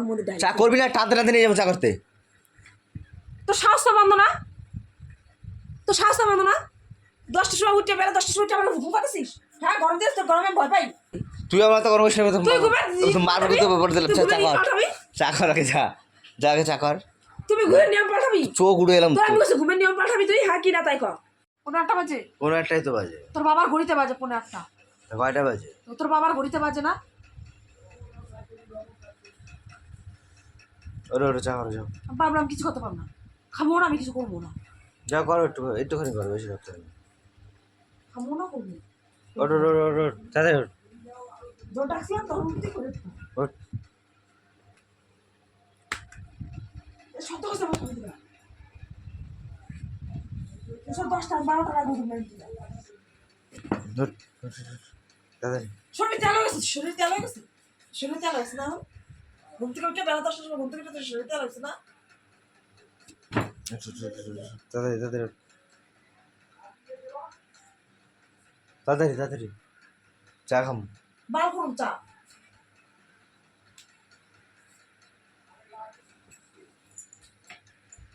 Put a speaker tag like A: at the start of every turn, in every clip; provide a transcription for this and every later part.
A: মধ্যে
B: চা করবি না? টানতে টানতে নিয়ে যাবো চা করতে।
A: তো সাহস তো বন্ধ না, তো সাহস তো বন্ধ না। 10টার সময় উঠে বেলা 10টার সময় উঠে আমার ঘুম পাচ্ছিস? হ্যাঁ গরম দিস তো, গরমে ভয় পাই।
B: তুই আমার তো গরমের সময়
A: তুই ঘুমে
B: মারবো তো বলে দিলাম। চা কর, চা কর আগে, যা যা আগে চা কর।
A: তুমি ঘুমের নিয়ম পাঠাবি?
B: চোখ উড়ে এলাম।
A: তোর আমি বলছি ঘুমের নিয়ম পাঠাবি তুই, হ্যাঁ কি না তাই কর। 15টা বাজে?
B: 15টাই তো বাজে।
A: তোর বাবার ঘড়িতে বাজে 15টা।
B: কয়টা বাজে?
A: তোর বাবার ঘড়িতে বাজে না?
B: ওরে ওরে চা করো, যাও।
A: ভাবলাম কিছু করতে পারবো না, খাবো না, আমি কিছু করবো না।
B: যা করো, একটুখানি করো, বেশি করতে হবে।
A: খাবো না, করবো।
B: ওঠ ওঠ ওঠ ওঠ, তাড়াতাড়ি ওঠ।
A: জল ডাকছিলাম তখন উঠতে করে
B: ওঠ।
A: সত্য কথা বলতে দিবা। এসব 10টা 12টার আগে ঘুম নাই।
B: ওঠ, ওঠ, ওঠ, তাড়াতাড়ি।
A: শরীর তেল হয়ে গেছে, শরীর তেল হয়ে গেছে, শরীর তেল হয়েছে না? ঘুম থেকে উঠে বেলা 10টার সময় ঘুম থেকে উঠে শরীর তেল হয়েছে না?
B: ওঠ, ওঠ, ওঠ, ওঠ, ওঠ, তাড়াতাড়ি তাড়াতাড়ি ওঠ। তাড়াতাড়ি তাড়াতাড়ি চা খাম।
A: বাল করুন চা।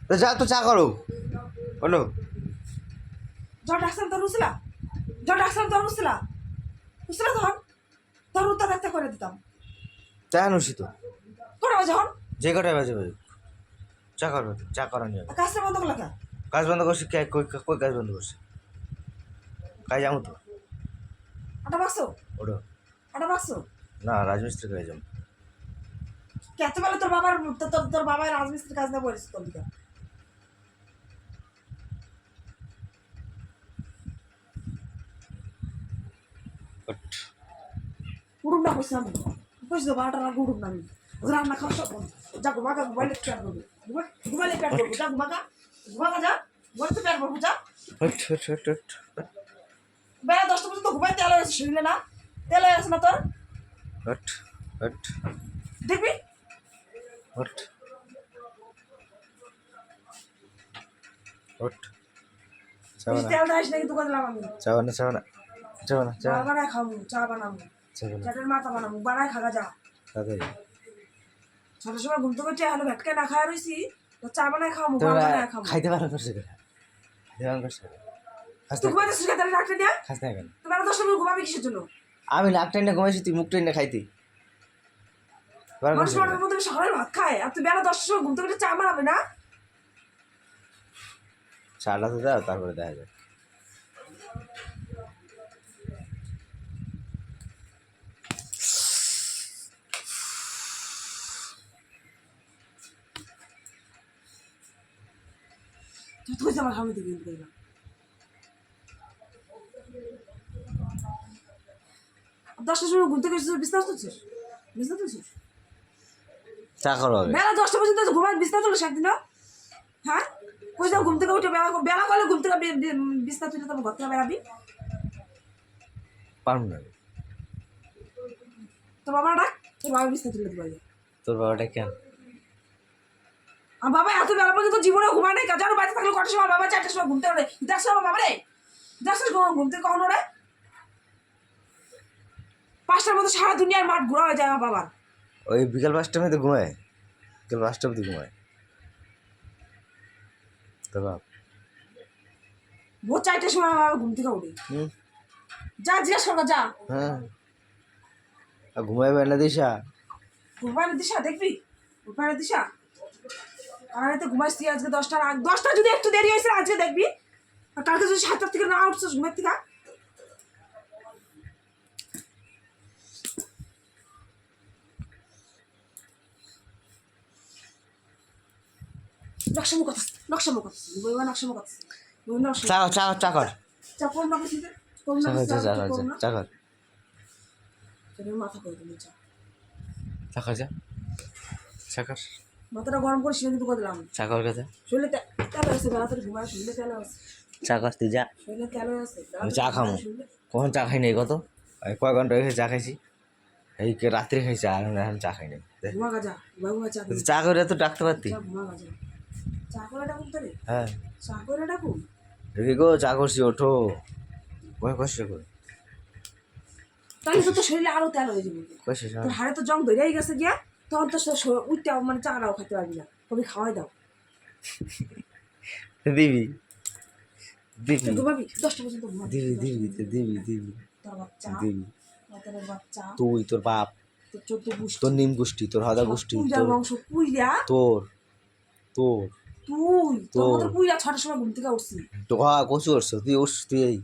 B: তো যা, তো চা করো। বলো।
A: জল ডাকছিলাম তোর উঠছিলা, জল ডাকছিলাম তোর উঠছিলা, উঠছিলা তখন তোর উত্তর একটা করে দিতাম।
B: চা আনুসি তো,
A: কটা বাজে হন?
B: যে কটায় বাজে বাজে চা করবে তো, চা করা নিয়ে
A: কাজটা বন্ধ করলা কেন?
B: কাজ বন্ধ করছি। কই কই কাজ বন্ধ করছি? কাজ যাবো তো।
A: আটা বাক্সো,
B: ওঠো।
A: আটা বাক্সো
B: না, রাজমিস্ত্রি কাজ যাবো।
A: কেতে বলে তোর বাবার, তোর বাবার রাজমিস্ত্রির কাজ না করেছিস তোর দিকে?
B: ওঠ।
A: উড়ুম না কইছি আমি, কইছি তো 12টার আগে উড়ুম না আমি। রান্না খাওয়া সব বন্ধ। যা ঘুমাগা, ঘুমাইলে পেট ভরবে, ঘুমাইলে পেট ভরবে, যা ঘুমাগা, ঘুমাগা যা, বলে তো পেট ভরবে যা।
B: ওঠ ওঠ ওঠ ওঠ।
A: বেলা 10টা পর্যন্ত ঘুমাই, তেল হয়ে গেছে শরীরে না? তেল হয়ে গেছে না তোর?
B: ওঠ ওঠ
A: দেখবি
B: ওঠ ওঠ। চা
A: তুই
B: বানা,
A: তেল দেয় না কিন্তু দিলাম আমি।
B: চা বানা, চা বানা, চা বানা, চা
A: চা বানায় খাবো, চা বানাবো,
B: চা বানা,
A: চাটের মাথা বানাবো, বানায় খাগা যা।
B: তাড়াতাড়ি।
A: সবার সময় ঘুম থেকে উঠে হলো ভেটকে না খাওয়া রয়েছি, তো চা বানায় খাবো, বানায় খাবো।
B: খাইতে পারো করছে কেন? খাইতে পারো করছে কেন?
A: তুই ঘুমাইতে শুনে তাহলে ডাক্তার নিয়ে
B: খাস না কেন?
A: তো বেলা 10টার সময় ঘুমাবি কিসের জন্য?
B: আমি নাক টাইনে ঘুমাইছি, তুই মুখ টাইনে খাইতি।
A: মানুষ মানুষের মধ্যে সকালে ভাত খায়, আর তুই বেলা 10টার সময় ঘুম থেকে উঠে চা বানাবে না?
B: চাটা তো দাও, তারপরে দেখা যায়।
A: তুই তুই আমার সামনে থেকে কিন্তু না 10টার সময় ঘুম থেকে বিছনা তুলছিস, বিছনা তুলছিস
B: চা করো আগে।
A: বেলা 10টা পর্যন্ত ঘুমাই, বিছনা তুলিস একদিন? হ্যাঁ কই যাও ঘুম থেকে উঠে বেলা বেলা করলে ঘুম থেকে বিছনা তুলে তোমার ঘর থেকে বেরাবি?
B: পারবো না।
A: তোর বাবা ডাক, তোর বাবা বিছনা তুলে দিবে।
B: তোর বাবাটা কেন?
A: আমার বাবা এত বেলা পর্যন্ত জীবনে ঘুমায় নাই, কাজারও বাড়িতে থাকলে কটার সময় বাবা 4টার সময় ঘুমতে ওরে? দেখছো আমার বাবা রে, দেখছো ঘুম থেকে কখন ওরে? 5টার মধ্যে সারা দুনিয়ার মাঠ ঘোরা হয়ে যায় আমার বাবার।
B: ওই বিকাল 5টার মধ্যে ঘুমায়, বিকাল 5টা অবধি ঘুমায় তোর বাপ।
A: ভোর 4টার সময় আমার বাবা ঘুম থেকে উঠে। যা জিজ্ঞাসা কর যা।
B: হ্যাঁ, আর ঘুমায় বেলা দিশা।
A: ঘুমানোর দিশা দেখবি, ঘুমানোর দিশা আর তো ঘুমাইছি আজকে 10টার আগে, 10টা যদি একটু দেরি হয়েছে আজকে দেখবি। আর কালকে যদি 7টার থেকে না উঠছিস ঘুমের থেকে, নকশামো কথা, নকশামো কথা, বইবা নকশামো কথা, বই নকশা।
B: চা চা চা কর,
A: চা কোন না কিছু কোন
B: চা
A: না
B: কর, চা চা কর, চা কর,
A: তোর মাথা করে দিলি চা,
B: চা কর, চা কর,
A: মাথাটা গরম করে শিলে দিতে দিলাম।
B: চা কর কথা।
A: শরীরে তেল আছে, বেলা তোর ঘুমায় শরীরে তেল আছে,
B: চা কর তুই, যা।
A: শরীরে তেল আছে।
B: আমি চা খামো, কখন চা খাই নাই কত, কয় ঘন্টা হয়েছে চা খাইছি, এই রাত্রে খাইছি, আর এখন চা খাই নাই।
A: ঘুমা গা যা, ঘুমা চা দিবি।
B: চা করে তো ডাকতে পারতি।
A: ঘুমা গা যা, চা করে ডাকুন তোরে?
B: হ্যাঁ,
A: চা করে ডাকুন?
B: দেখি গো, চা করছি, ওঠো, কয় কষ্ট করে।
A: তাহলে তো তোর শরীরে আরো তেল হয়ে যাবে,
B: কষ্ট
A: তোর হাড়ে তো জং ধরেই গেছে গিয়া। তখন তো উঠতে মানে চাটাও খেতে পারবি না, কবি খাওয়াই দাও।
B: দিবি দিবি
A: তুই ঘুমাবি 10টা পর্যন্ত ঘুমাবি।
B: দিবি দিবি তো দিবি দিবি
A: তোর বাচ্চা,
B: দিবি
A: তোর বাচ্চা,
B: তুই তোর বাপ
A: তোর 14 গোষ্ঠী,
B: তোর নিম গোষ্ঠী তোর হাদা গোষ্ঠী
A: পুইরা
B: তোর
A: বংশ, পুইরা
B: তোর তোর
A: তুই তোর মতো পুইরা 6টার সময় ঘুম থেকে উঠছি।
B: টোকা কচু করছ তুই উঠছ তুই এই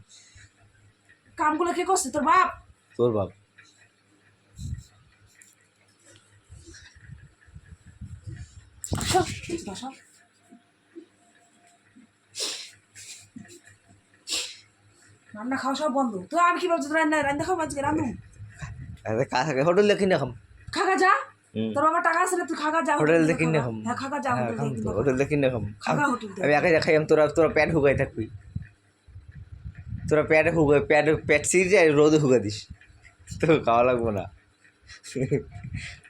A: কামগুলো কে করছে? তোর বাপ।
B: তোর বাপ
A: সব সব রান্না খাওয়া সব বন্ধ। তো আমি কি ভাবছি রান্না রান্না খাবো আজকে রান্ধু?
B: হোটেল দেখি না খাম
A: খাগা যা, তোর বাবা টাকা আছে না, তুই খাগা যা
B: হোটেল দেখি না খাম
A: হ্যাঁ খাগা যা,
B: হোটেল দেখি না খাম
A: খাগা হোটেল
B: আমি একাই খাই তোরা তোরা প্যাট হুগাই থাকবি তোরা প্যাটে হুগাই প্যাট সির যায় রোদে হুগা দিস তো খাওয়া লাগবো না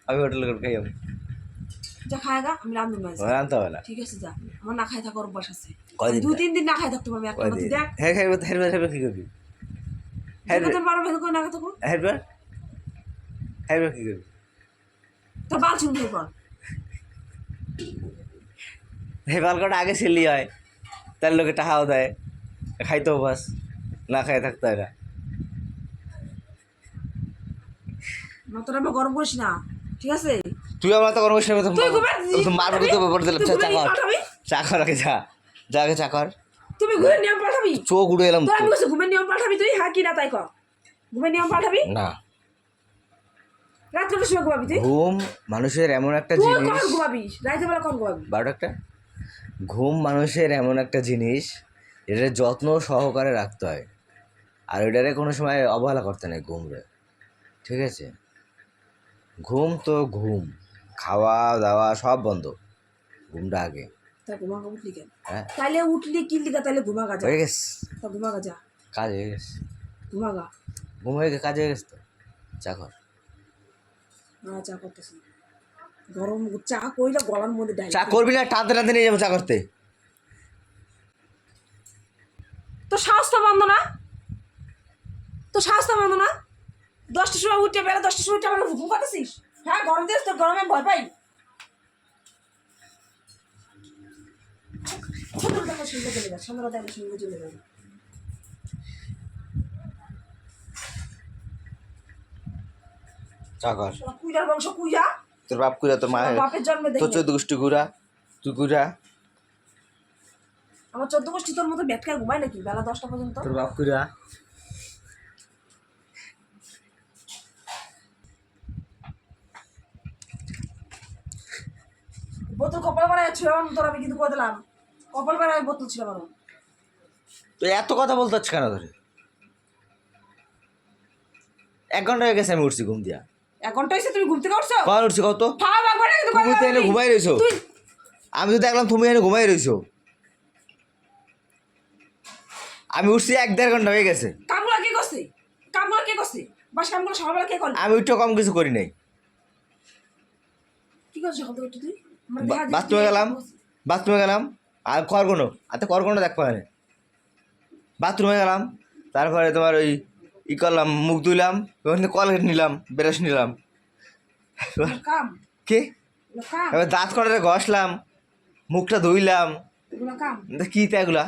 B: আমি হোটেল করে খাই
A: যা খায়গা, আমি রান্ধু না
B: আনতে হবে না
A: ঠিক আছে যা। আমার না খাই থাকার অভ্যাস আছে,
B: কয়দিন
A: 2-3 দিন না খাই থাকতে পারবি। একটা তুই দেখ
B: হ্যাঁ খাইব হেরবার হেরবার কি করবি
A: তোর বারো ভেঙে করে না খাই থাকবো,
B: হেরবার হেরবার কি করবি
A: তোর বাল শুনতে পর।
B: হেবার কটা আগে ছেলি হয় তার লোকে টাকাও দেয় খাইতেও বাস না খাই থাকতে হয় না
A: তোর আমি গরম করিস না ঠিক আছে।
B: তুই আমার তো কর্মচারী
A: তুই
B: মারবো তো ব্যাপার দিলাম চাকর আগে যা যা আগে চাকর
A: তুমি ঘুমের নিয়ম পাঠাবি,
B: চোখ উড়ে এলাম
A: তোর আমি বলছি ঘুমের নিয়ম পাঠাবি, তুই হ্যাঁ কি না তাই কর। ঘুমের নিয়ম পাঠাবি
B: না
A: রাত কটার সময় ঘুমাবি তুই?
B: ঘুম মানুষের এমন একটা
A: তুই
B: জিনিস
A: কখন ঘুমাবি? রাইতে বেলা কখন ঘুমাবি?
B: 12টা ঘুম মানুষের এমন একটা জিনিস এটা যত্ন সহকারে রাখতে হয় আর ওইটারে কোনো সময় অবহেলা করতে নেই ঘুম রে ঠিক আছে। ঘুম তো ঘুম খাওয়া দাওয়া সব বন্ধ ঘুমটা আগে।
A: তা ঘুমাগা উঠলি কেন?
B: হ্যাঁ
A: তাইলে উঠলি কি লিগা? তাইলে ঘুমাগা যা,
B: হয়ে গেছে
A: তা ঘুমাগা যা,
B: কাজ হয়ে গেছে
A: ঘুমাগা।
B: ঘুম হয়ে গেছে কাজ হয়ে গেছে তো চাকর
A: না চা করতেছি গরম চা কইলা গলার মধ্যে ডাই।
B: চা করবি না টানতে টানতে নিয়ে যাবো চা করতে।
A: তো সাহস তো বন্ধ না, তো সাহস তো বন্ধ না। 10টার সময় উঠে বেলা 10টার সময় উঠে আমার ঘুম পাচ্ছিস? হ্যাঁ গরম দিস, তোর গরমে ভয় পাই। সন্ধ্যাবেলা শুনতে চলে যা, সন্ধ্যাবেলা শুনতে চলে যাবে।
B: চাকর
A: কুইরার বংশ কুইরা,
B: তোর বাপ কুড়া তোর মা
A: বাপের জন্মে
B: তোর
A: দেখি
B: 14 গোষ্ঠী গুড়া তুই গুড়া
A: আমার 14 গোষ্ঠী তোর মতো ব্যাটকায় ঘুমায় নাকি বেলা 10টা পর্যন্ত?
B: তোর বাপ কুড়া
A: বোতল কপাল বাড়ায় ছিল তোর, আমি কিন্তু করে দিলাম কপাল বাড়ায় বোতল ছিল আমার।
B: তুই এত কথা বলতে হচ্ছে কেন ধরে 1 ঘন্টা হয়ে গেছে আমি উঠছি ঘুম দিয়া।
A: 1 ঘন্টা হয়েছে তুমি ঘুম থেকে উঠছো?
B: কখন উঠছি কত
A: খাওয়া লাগবে না কিন্তু
B: তুমি তো এনে ঘুমাই রইছো
A: তুই
B: আমি তো দেখলাম তুমি এনে ঘুমাই রইছো আমি উঠছি 1-1.5 ঘন্টা হয়ে গেছে।
A: কামগুলো কে করছে? কামগুলো কে করছে? বাস কামগুলো সকালবেলা কে করলো?
B: আমি উঠে কম কিছু করি নাই
A: কি করছিস সকাল থেকে উঠে তুই? আমার দেহা দেখি
B: বাথরুমে গেলাম বাথরুমে গেলাম আর করগুনো করগুনো দেখ পায় না বাথরুমে গেলাম তারপরে তোমার ওই ই করলাম মুখ ধুইলাম ওখানে কলগেট নিলাম ব্রাশ নিলাম
A: এগুলো কাম,
B: কে
A: এগুলো কাম,
B: এবার দাঁত কটারে ঘষলাম মুখটা ধুইলাম
A: এগুলো কাম।
B: কী তা এগুলা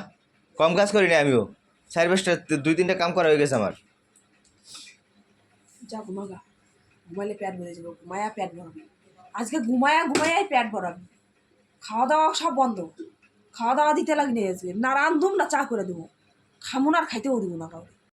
B: কম কাজ করি না আমিও 4-5টা 2-3টা কাম করা হয়ে গেছে আমার।
A: যা ঘুমাগা, ঘুমাইলে পেট ভরে যাবো, ঘুমায়া পেট ভরাবি আজকে, ঘুমায়া ঘুমায়াই পেট ভরাবি। খাওয়া দাওয়া সব বন্ধ, খাওয়া দাওয়া দিতে লাগি না আজকে, না রান্ধুম না চা করে দেবো, খামুন আর খাইতেও দেবো না কাউকে।